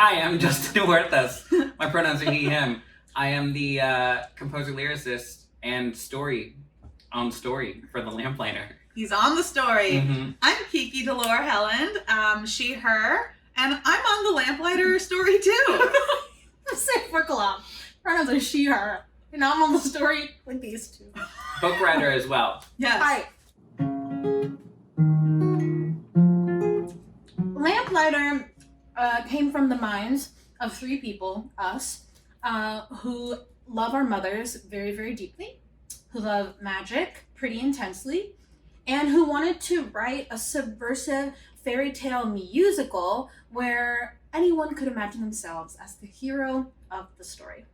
Hi, I'm Justin Huertas. My pronouns are he, him. I am the composer, lyricist, and story for the Lamplighter. He's on the story. Mm-hmm. I'm Kiki Delore Helland, she, her, and I'm on the Lamplighter story too. Say Furkalam. Pronouns are she, her. And I'm on the story with these two. Book writer as well. Yes. Hi. Lamplighter came from the minds of three people, us, who love our mothers very, very deeply, who love magic pretty intensely, and who wanted to write a subversive fairy tale musical where anyone could imagine themselves as the hero of the story.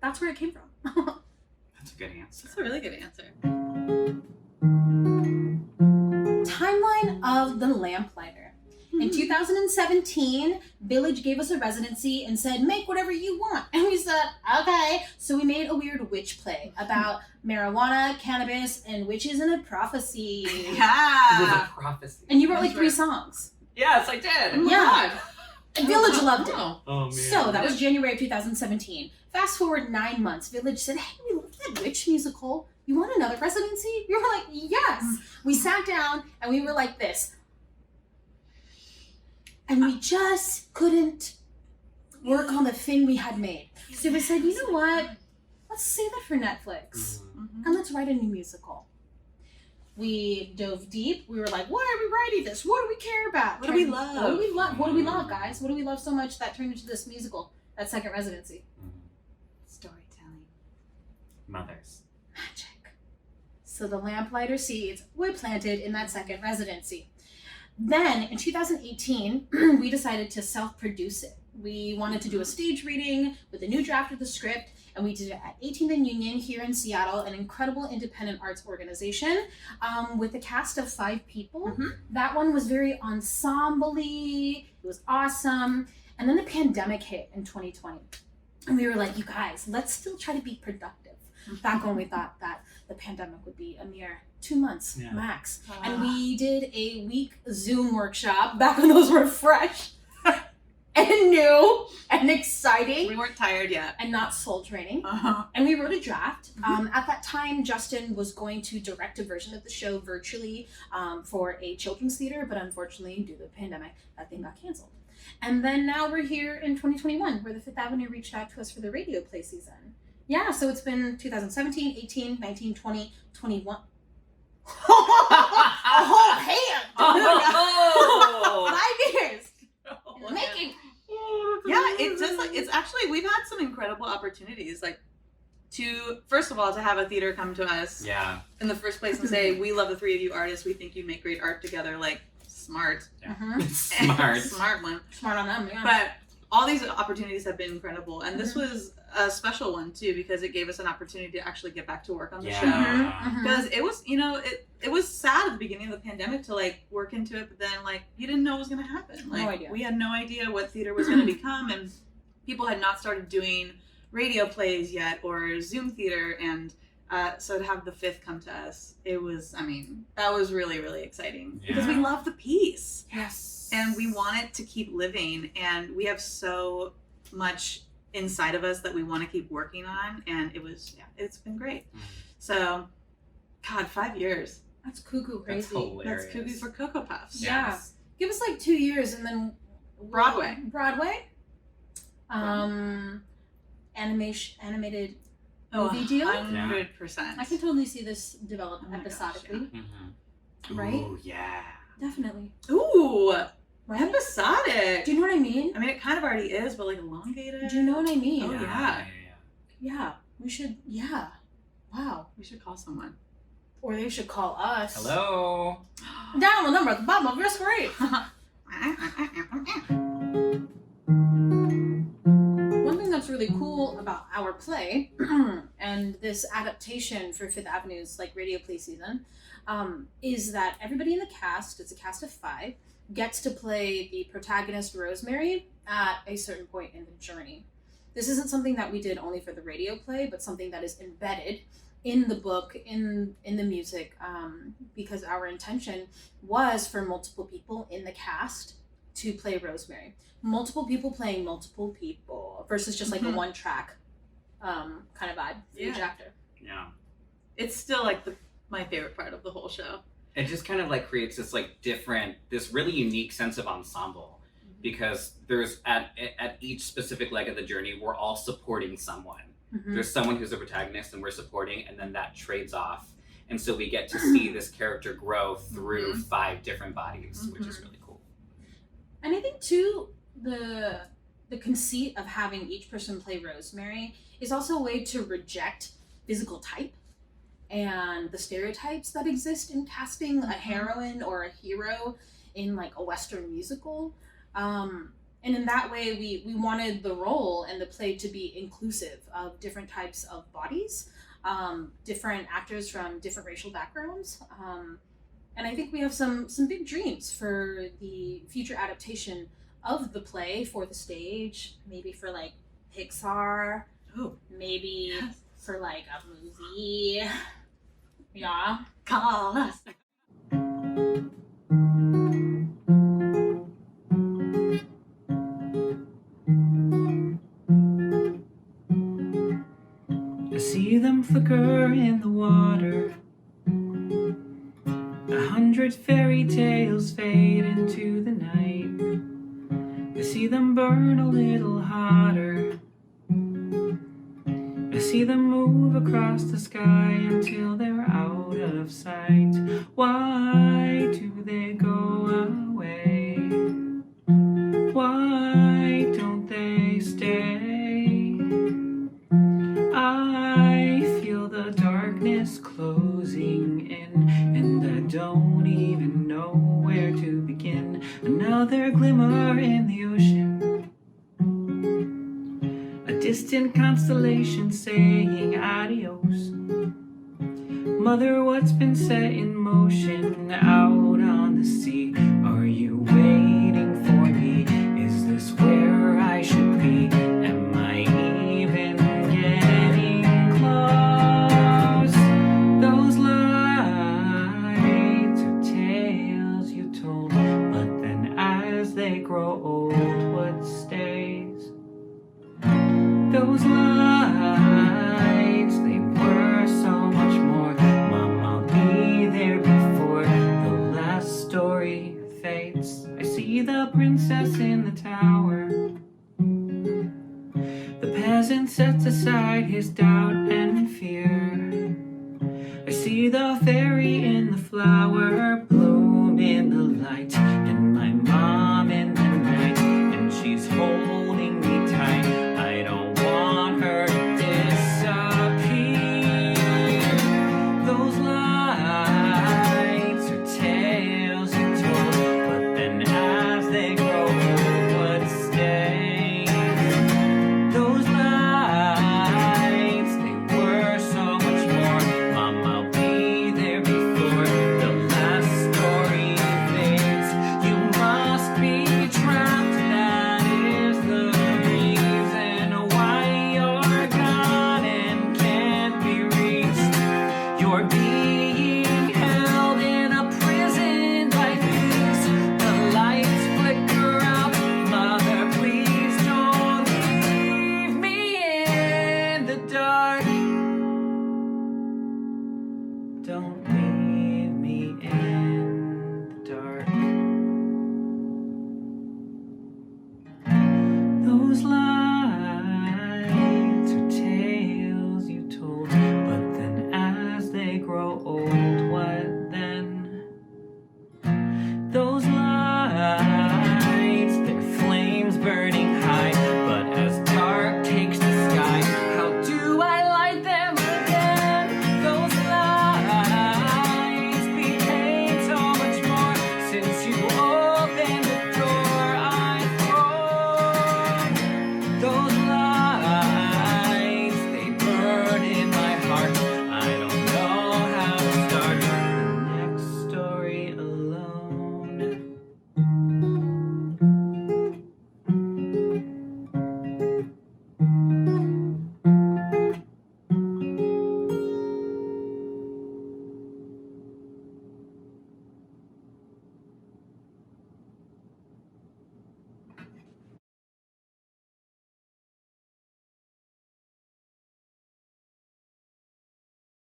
That's where it came from. That's a good answer. That's a really good answer. Timeline of the Lamplighter. In 2017, Village gave us a residency and said, make whatever you want. And we said, okay. So we made a weird witch play about marijuana, cannabis, and witches in a prophecy. It was Yeah. a prophecy. And you wrote like That's 3 right. songs. Yes, I did. Oh my Yeah. God. And Village loved it. Wow. Oh, man. So that was January of 2017. Fast forward 9 months. Village said, hey, we love that witch musical. You want another residency? We were like, yes. We sat down and we were like this. And we just couldn't work on the thing we had made. So we said, you know what? Let's save it for Netflix. Mhm. And let's write a new musical. We dove deep. We were like, why are we writing this? What do we care about? What do we love? What do we love? What do we love, guys? What do we love so much that turned into this musical, that second residency? Mhm. Storytelling. Mothers. Magic. So the Lamplighter seeds were planted in that second residency. Then in 2018, we decided to self-produce it. We wanted to do a stage reading with a new draft of the script, and we did it at 18th and Union here in Seattle, an incredible independent arts organization with a cast of 5 people. Mhm. That one was very ensemble-y. It was awesome. And then the pandemic hit in 2020. And we were like, you guys, let's still try to be productive. Back when we thought that the pandemic would be a mere 2 months Yeah. max. And we did a week Zoom workshop back when those were fresh and new and exciting We weren't tired yet. and not soul training. Uh-huh. And we wrote a draft. At that time, Justin was going to direct a version of the show virtually for a children's theater, but unfortunately, due to the pandemic, that thing got canceled. And then now we're here in 2021, where the Fifth Avenue reached out to us for the radio play season. Yeah, so it's been 2017, 18, 19, 20, 21. A whole hand! Oh! 5 years! Making. Yeah, it's just like, it's actually, we've had some incredible opportunities, like to, first of all, to have a theater come to us Yeah. in the first place and say, we love the 3 of you artists, we think you make great art together, like, smart. Mhm. Smart. Smart one. Smart on them, yeah. But all these opportunities have been incredible, and this was a special one too, because it gave us an opportunity to actually get back to work on the show. Mhm. Because it was, you know, it was sad at the beginning of the pandemic to like work into it, but then like you didn't know what was going to happen. Like No idea. we had no idea what theater was going to become, and people had not started doing radio plays yet or Zoom theater, and so to have the Fifth come to us, it was, I mean, that was really, really exciting because we Yeah. love the piece Yes. and we want it to keep living, and we have so much inside of us that we want to keep working on, and it was, yeah, it's been great. So, God, 5 years. That's cuckoo That's crazy. hilarious. That's cuckoo for Cocoa Puffs. Yeah. Yes. Give us like 2 years and then Broadway. Broadway. Animated Oh, movie deal. 100%. I can totally see this develop Oh my gosh, episodically. Mm-hmm. Right? Ooh, yeah. Definitely. Ooh, Right? episodic. Do you know what I mean? I mean, it kind of already is, but like elongated. Do you know what I mean? Oh, yeah. Yeah. We should. Yeah. Wow. We should call someone. Or they should call us. Hello. Dial the number at the bottom of your screen. One thing that's really cool about our play and this adaptation for Fifth Avenue's like radio play season is that everybody in the cast, it's a cast of 5, gets to play the protagonist Rosemary at a certain point in the journey. This isn't something that we did only for the radio play, but something that is embedded in the book, in the music, because our intention was for multiple people in the cast to play Rosemary. Multiple people playing multiple people versus just like a one track kind of vibe for each actor. Yeah. It's still like my favorite part of the whole show. It just kind of like creates this like different, this really unique sense of ensemble, because there's at each specific leg of the journey, we're all supporting someone. There's someone who's a protagonist and we're supporting, and then that trades off. And so we get to see this character grow through 5 different bodies, which is really cool. And I think too, the conceit of having each person play Rosemary is also a way to reject physical type and the stereotypes that exist in casting a heroine or a hero in like a Western musical. And in that way, we wanted the role and the play to be inclusive of different types of bodies, different actors from different racial backgrounds. And I think we have some big dreams for the future adaptation of the play for the stage, maybe for like Pixar, maybe for like a movie. Yeah. Call us. I see them flicker in the water. 100 fairy tales fade into the night. I see them burn a little hotter. I see them move across the sky until they're out of sight. Why do they go away? Why don't they stay? I feel the darkness closing in, and I don't even know where to begin. Another glimmer in the ocean, a distant constellation saying adios. Mother, what's been set in motion out on the sea? Are you waiting for me? Is this where I should be? Am I even getting close? Those lights are tales you told, but then as they grow old, what stays? Those lights, they were so much more. Mom, I'll be there before the last story fades. I see the princess in the tower. The peasant sets aside his doubt and fear. I see the fairy in the flower